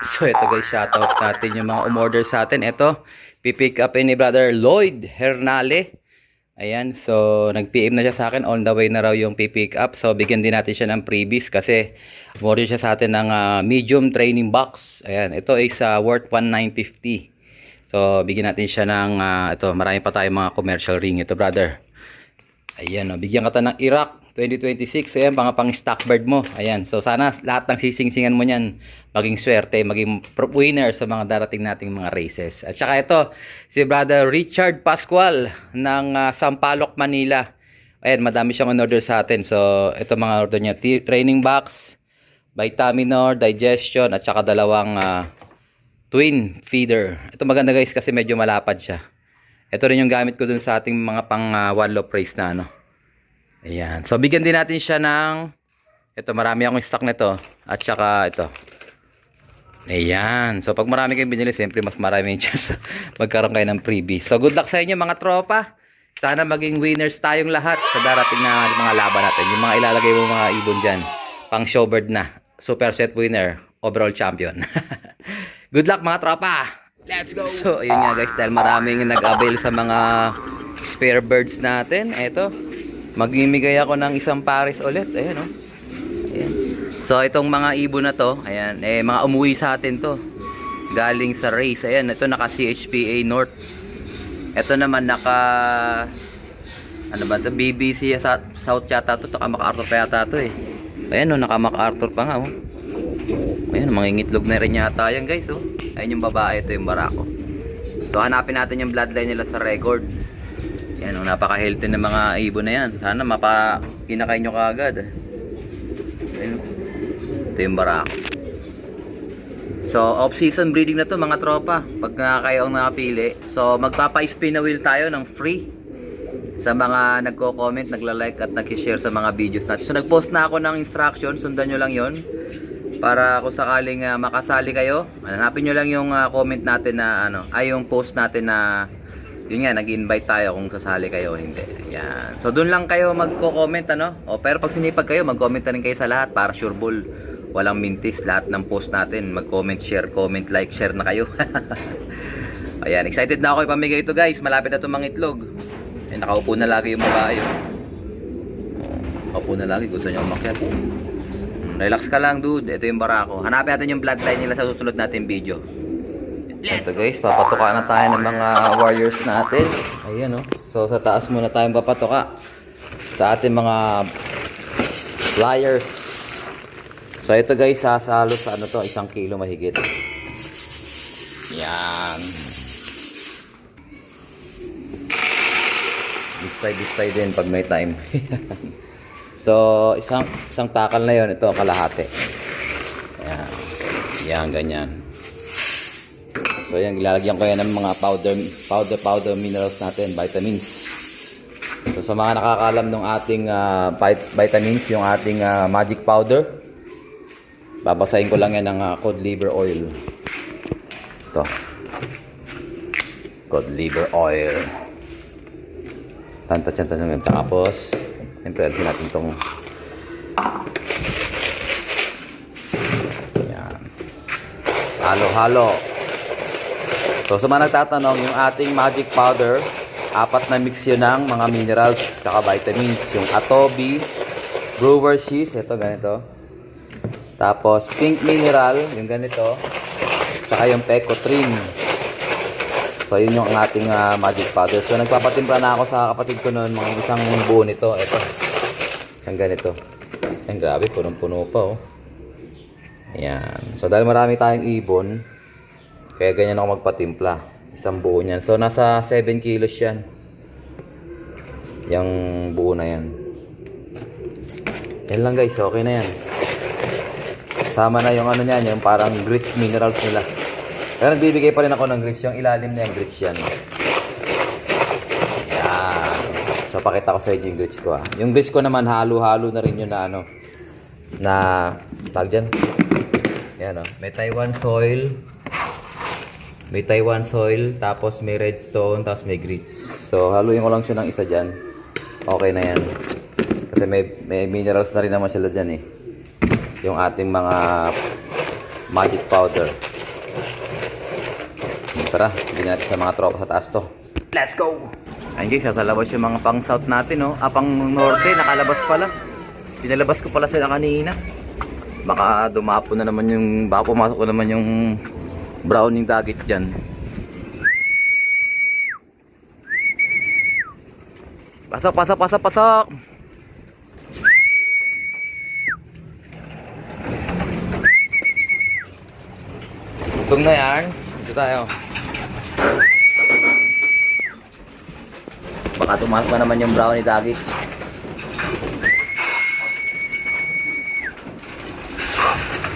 So ito guys, shoutout natin yung mga umorder sa atin. Ito, pipick up ni Brother Lloyd Hernale. Ayan, so nag-PM na siya sa akin. On the way na raw yung pipick up. So bigyan din natin siya ng freebies kasi umorder siya sa atin ng medium training box. Ayan, ito is worth 1950. So bigyan natin siya ng ito, marami pa tayong mga commercial ring. Ito brother. Ayan, bigyan ka ng Iraq 2026. Ayan, pang stock bird mo. Ayan, so sana lahat ng sisingsingan mo niyan maging swerte, maging winner sa mga darating nating mga races. At saka ito, si Brother Richard Pascual ng Sampaloc, Manila. Ayan, madami siyang order sa atin. So, ito mga order niya. Training box, Vitaminor, Digestion, at saka dalawang twin feeder. Ito maganda guys kasi medyo malapad siya. Ito rin yung gamit ko dun sa ating mga pang one loaf race na ano. Ayan. So, bigyan din natin siya ng ito, marami akong stock nito. At saka ito. Ayan. So, pag marami kayong binili, siyempre mas marami yung chance magkaroon kayo ng freebie. So, good luck sa inyo mga tropa. Sana maging winners tayong lahat sa darating na mga laban natin. Yung mga ilalagay mo mga ibon dyan. Pang showbird na. Super set winner. Overall champion. Good luck mga tropa. Let's go! So, ayun nga guys. Dahil maraming nag-avail sa mga spare birds natin. Eto. Magmimigay ako ng isang pares ulit. Ayan o. Ayan. So itong mga ibon na to, ayan, mga umuwi sa atin to. Galing sa race. Ayan, ito naka CHPA North. Ito naman naka ano ba ito? BBC sa South yata to. Naka MacArthur pa yata to eh. Ayan o, naka MacArthur pa nga oh. Ayan, mangingitlog na rin yata yan guys oh. Ayan yung babae, ito yung barako. So hanapin natin yung bloodline nila sa record. Ayan o, napaka-healthy ng mga ibon na yan. Sana kinakain nyo kaagad. Ayan o. Ito yung barako. So, off-season breeding na to mga tropa. Pag kayo ang nakapili. So, magpapa-spin na wheel tayo ng free. Sa mga nagko-comment, nagla-like at nag-share sa mga videos natin. So, nag-post na ako ng instructions. Sundan nyo lang yon para kung sakaling makasali kayo. Hanapin nyo lang yung comment natin na yung post natin na yun nga, nag-invite tayo kung sasali kayo o hindi. Yan. So, dun lang kayo magko-comment pero pag sinipag kayo, mag-comment na rin kayo sa lahat para sure ball. Walang mintis, lahat ng post natin mag-comment, share, comment, like, share na kayo. Ayan, excited na ako ipamigay ito guys. Malapit na itong mangitlog. Nakaupo na lagi yung babae. Nakaupo na lagi, gusto niya umakyat. Relax ka lang dude, ito yung barako. Hanapin natin yung bloodline nila sa susunod natin video. Ito guys, papatuka na tayo ng mga warriors natin. Ayan o. So sa taas muna tayong papatuka sa ating mga flyers. So ito guys, sasalo sa 1 kilo mahigit. Yan. This side din pag may time. So isang takal na yon, ito kalahati. Yan. Yan, ganyan. So yan, ilalagyan ko yan ng mga powder minerals natin, vitamins. So sa mga nakakaalam ng ating vitamins, yung ating magic powder, babasahin ko lang yan ng cod liver oil. Ito. Cod liver oil. Tantan. Tapos, siyempre, alsin natin itong yan. Halo-halo. So, sa mga nagtatanong, yung ating magic powder, 4 na mix yun ng mga minerals, kaka vitamins. Yung Atobi, Brewer's Yeast, ito ganito. Tapos, pink mineral, yung ganito. Saka yung Pecotrin. So, yun yung ating magic powder. So, nagpapatimpla na ako sa kapatid ko noon, mga isang buo nito. Ito. Isang ganito. Ayan, grabe, punong-puno pa, oh. Ayan. So, dahil marami tayong ibon, kaya ganyan ako magpatimpla. Isang buo niyan. So, nasa 7 kilos yan. Yung buo na yan. Yan lang guys, okay na yan. Sama na yung niyan, yung parang grits minerals nila. Pero nagbibigay pa rin ako ng grits, yung ilalim na yung grits yan. Yan. So, pakita ko sa inyo yung grits ko. Yung grits ko naman, halo-halo na rin yun na na, tag dyan. Yan may Taiwan soil, tapos may redstone, tapos may grits. So, haluin ko lang siya ng isa dyan. Okay na yan. Kasi may minerals na rin naman sila dyan eh. Yung ating mga magic powder. Tara, bigyan natin sa mga tropa sa taas to. Let's go! Ayun guys, sa labas yung mga pang south natin, no? Pang norte, nakalabas pala. Pinalabas ko pala sila kanina. Baka dumapo na naman yung, baka pumasok na naman yung browning dagit dyan. Pasok, pasok, pasok, pasok! Itong na yan. Dito tayo. Baka tumasok na naman yung brownie dagit.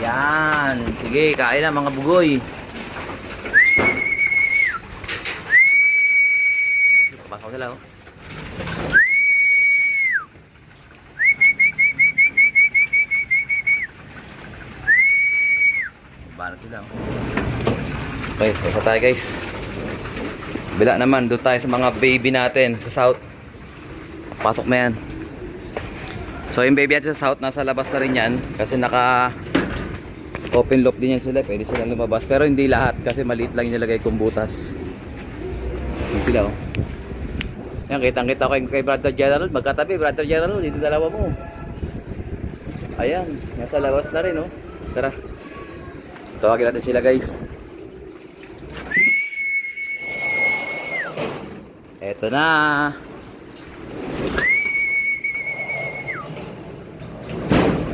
Yan. Sige, kain na mga bugoy. Pasok sila, oh. Bala sila, oh. Okay, so tayo guys. Bila naman, doon tayo sa mga baby natin sa south. Pasok na yan. So yung baby natin sa south, nasa labas na rin yan. Kasi naka open loop din yan sila. Pwede silang lumabas. Pero hindi lahat kasi maliit lang yung nilagay kong butas. Yan sila, oh. Yan, kitang-kita ko yung kay Brother General. Magkatabi, Brother General. Dito dalawa mo. Ayan, nasa labas na rin, oh. Tara. Tawagin natin sila, guys. Eto na.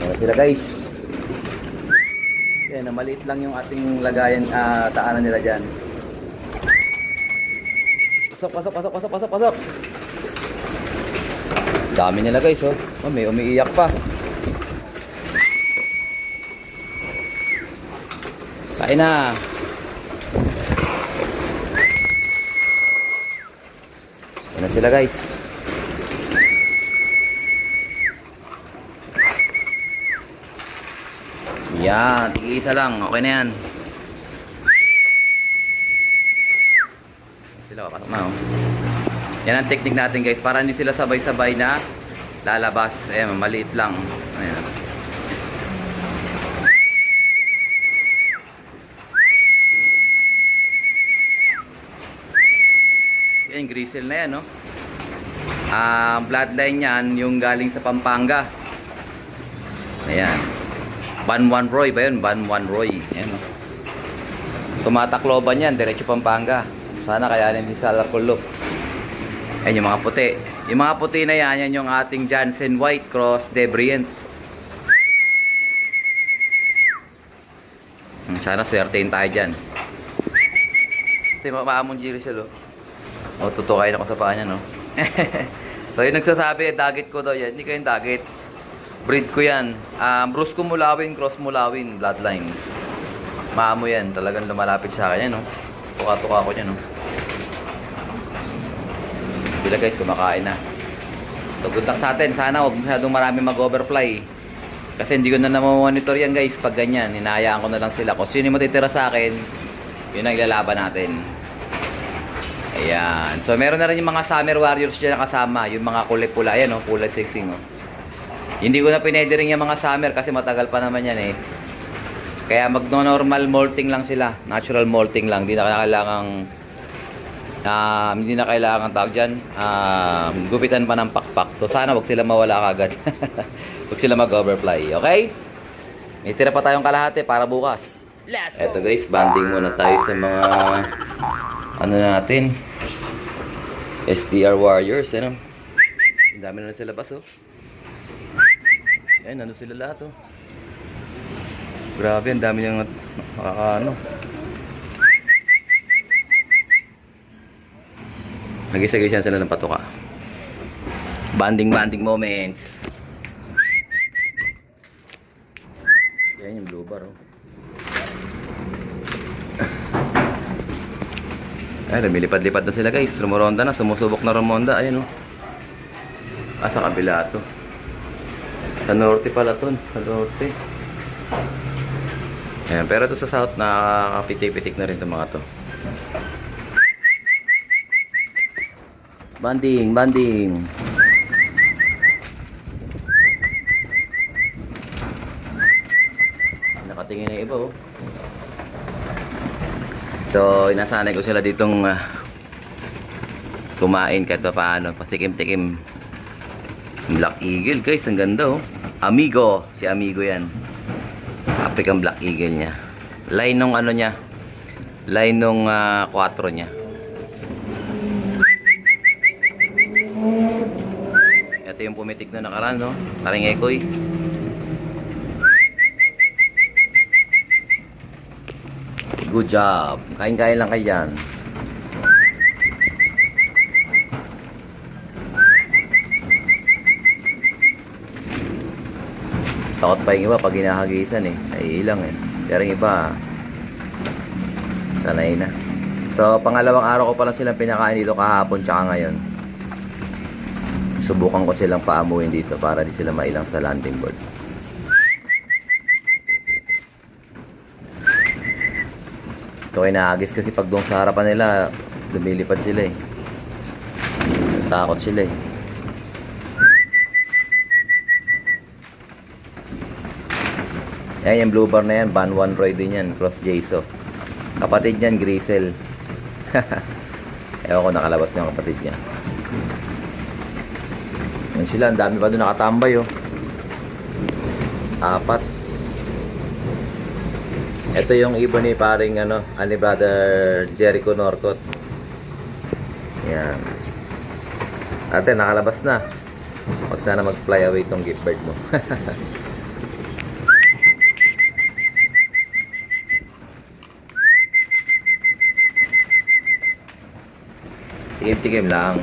Ayan sila, guys. Yan, maliit lang yung ating lagayan, taanan nila dyan. Pasok, pasok, pasok, pasok, pasok, pasok. Dami nila, guys, oh. Oh, may umiiyak pa. Kain na. Yan na sila, guys. Yan, tig-isa lang. Okay na yan. Sila, papasok na, oh. Yan ang technique natin, guys, para hindi sila sabay-sabay na lalabas. Ayan, maliit lang. Ayan. Yan, grizzle na yan, no? Bloodline yan, yung galing sa Pampanga. Ayan. Banwan Roy ba yun? Banwan Roy. Ayan, no? Tumatakloban yan, diretso Pampanga. Sana kayanin din sa Larcolop. Ayan yung mga puti. Yung mga puti na yan, yan yung ating Jansen White Cross Debrient. Sana swertein tayo dyan. Ito yung maamong Jirisel, oh. O, tutukayin ako sa paa niya, no? So, yung nagsasabi, dagit ko daw yan. Hindi ko yung dagit. Breed ko yan. Bruce ko mulawin, cross mulawin, bloodline. Maamo yan. Talagang lumalapit sa akin yan, no? Tuka-tuka ko niya, no? Sila, guys, kumakain na. So, good luck sa atin. Sana huwag masyadong marami mag-overfly. Kasi hindi ko na namamonitor yan, guys. Pag ganyan, hinahayaan ko na lang sila. Kung sino yung matitira sa akin, yun ang ilalaban natin. Ayan. So, meron na rin yung mga Summer Warriors dyan na kasama. Yung mga kulay pula. Ayan, oh, kulay sexing, oh. Hindi ko na pinede rin yung mga Summer kasi matagal pa naman yan, eh. Kaya mag-normal molting lang sila. Natural molting lang. Hindi na kailangan tawag dyan. Gupitan pa ng pakpak. So, sana wag sila mawala kagad. Wag sila mag-overfly. Okay? May tira pa tayong kalahati para bukas. Eto, guys, banding muna tayo sa mga ano natin, SDR Warriors, ano? Ang dami na sila labas, oh. Ayan, ano sila lahat, oh. Grabe, ang dami niyang makakaano. Nag-isa-gisa sila ng patuka. Banding moments. Ayan yung blue bar, oh. Ay, lumilipad-lipad na sila, guys. Rumoronda na, sumusubok na rumonda. Ayan, oh. Sa kabila to. Sa norte pala to. Sa norte. Ayan, pero to sa south, nakakapitik-pitik na rin itong mga to. Banding. Nakatingin na iba, oh. So, inasanay ko sila ditong kumain kahit pa paano. Patikim-tikim. Black Eagle guys, ang ganda oh. Amigo, si Amigo yan. African Black Eagle niya. Line nung ano niya. Line nung 4 niya. Ito yung pumitik na nakaraan no. Parang ekoy. Good job. Kain-kain lang kayo dyan. Takot pa yung iba pag hinahagisan eh. Naiilang eh. Pero yung iba, sanay na. So, pangalawang araw ko pa lang silang pinakain dito kahapon tsaka ngayon. Subukan ko silang paamuin dito para di sila mailang sa landing board. So, inahagis kasi pag doon sa harapan nila, lumilipad sila eh. Takot sila eh. Ayan yung blue bar na yan, Van Roy din yan, Cross Jaso. Kapatid niyan, Grisel. Ewan ko nakalabas niya ang kapatid niya. Yan sila, ang dami pa doon nakatambay oh. 4. Ito yung ibon ni paring ano, ani brother Jericho Norcott. Yan. Ate, nakalabas na. Wag sana mag-fly away itong gift bird mo. Tikim-tikim lang.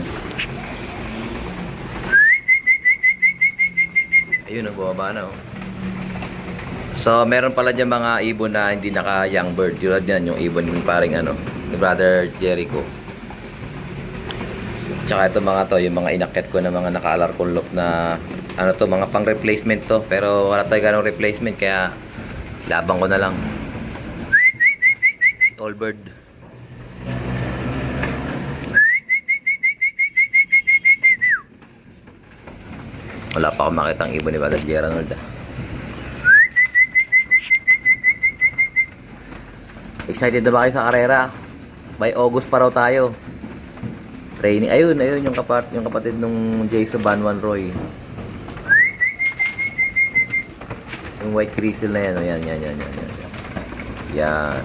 Ayun, bumaba na oh. So, meron pala dyan mga ibon na hindi naka young bird. Yun yan, yung ibon yung paring ano, ni brother Jericho. Tsaka ito mga to, yung mga inakit ko na mga naka-alarcon loop na ano to, mga pang replacement to. Pero wala tayo ganong replacement kaya labang ko na lang. All bird. Wala pa akong makita ang ibon ni Brother Gerald. Excited na ba kayo sa karera? By August pa raw tayo. Training. Ayun yung kapatid nung Jason Van Roy. Yung white crystal na yan. Oh, yan. Yan.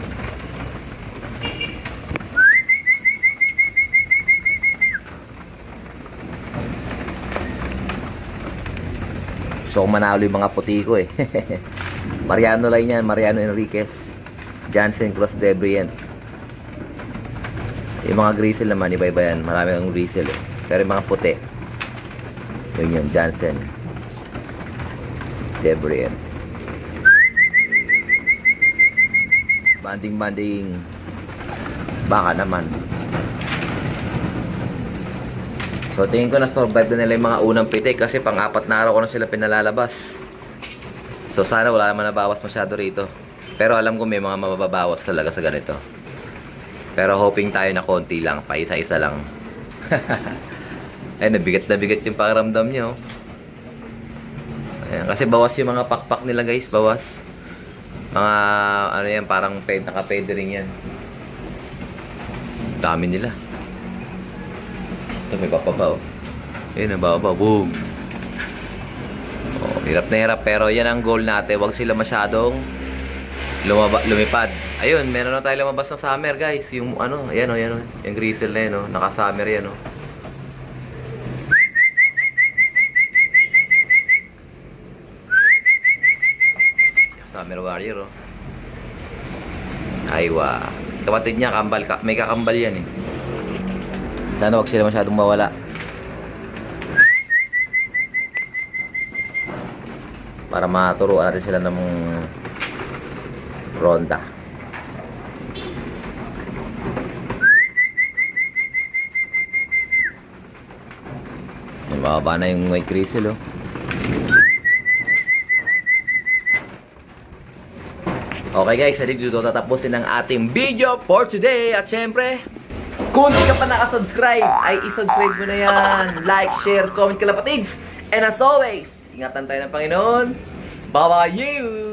So, manalo yung mga puti ko eh. Mariano line yan. Mariano Enriquez. Jansen Cross Debrien. Yung mga grizzle naman, iba-iba yan. Marami kang grizzle eh. Pero yung mga puti, yun, Jansen Debrien. Banding. Baka naman. So, tingin ko na-survive na nila yung mga unang pitik kasi pang-4 na araw ko na sila pinalalabas. So, sana wala naman nabawas masyado rito. Pero alam ko may mga mababawas talaga sa ganito. Pero hoping tayo na konti lang, pa isa-isa lang. Ay, nabigat yung pakiramdam nyo. Ayan, kasi bawas yung mga pakpak nila guys, bawas. Mga, ano yan, parang naka-federing yan. Dami nila. Ito may papaba oh. Ayun, nababa, boom. Oh, hirap na hirap, pero yan ang goal natin. Huwag sila masyadong lumipad. Ayun, meron na tayo lumabas ng summer guys. Yung ano, ayan oh, yung grizzle na yan oh, naka-summer yan oh. Summer warrior oh. Aywa. Kapatid niya, kambal, may kakambal yan eh. Sana wag sila masyadong mawala. Para maturuan natin sila ng ronda. Mababa na yung white crystal oh. Okay guys, dito tatapusin ang ating video for today. At syempre, kung di ka pa nakasubscribe, ay isubscribe mo na yan. Like, share, comment kalapatids. And as always, ingatan tayo ng Panginoon. Bye-bye you!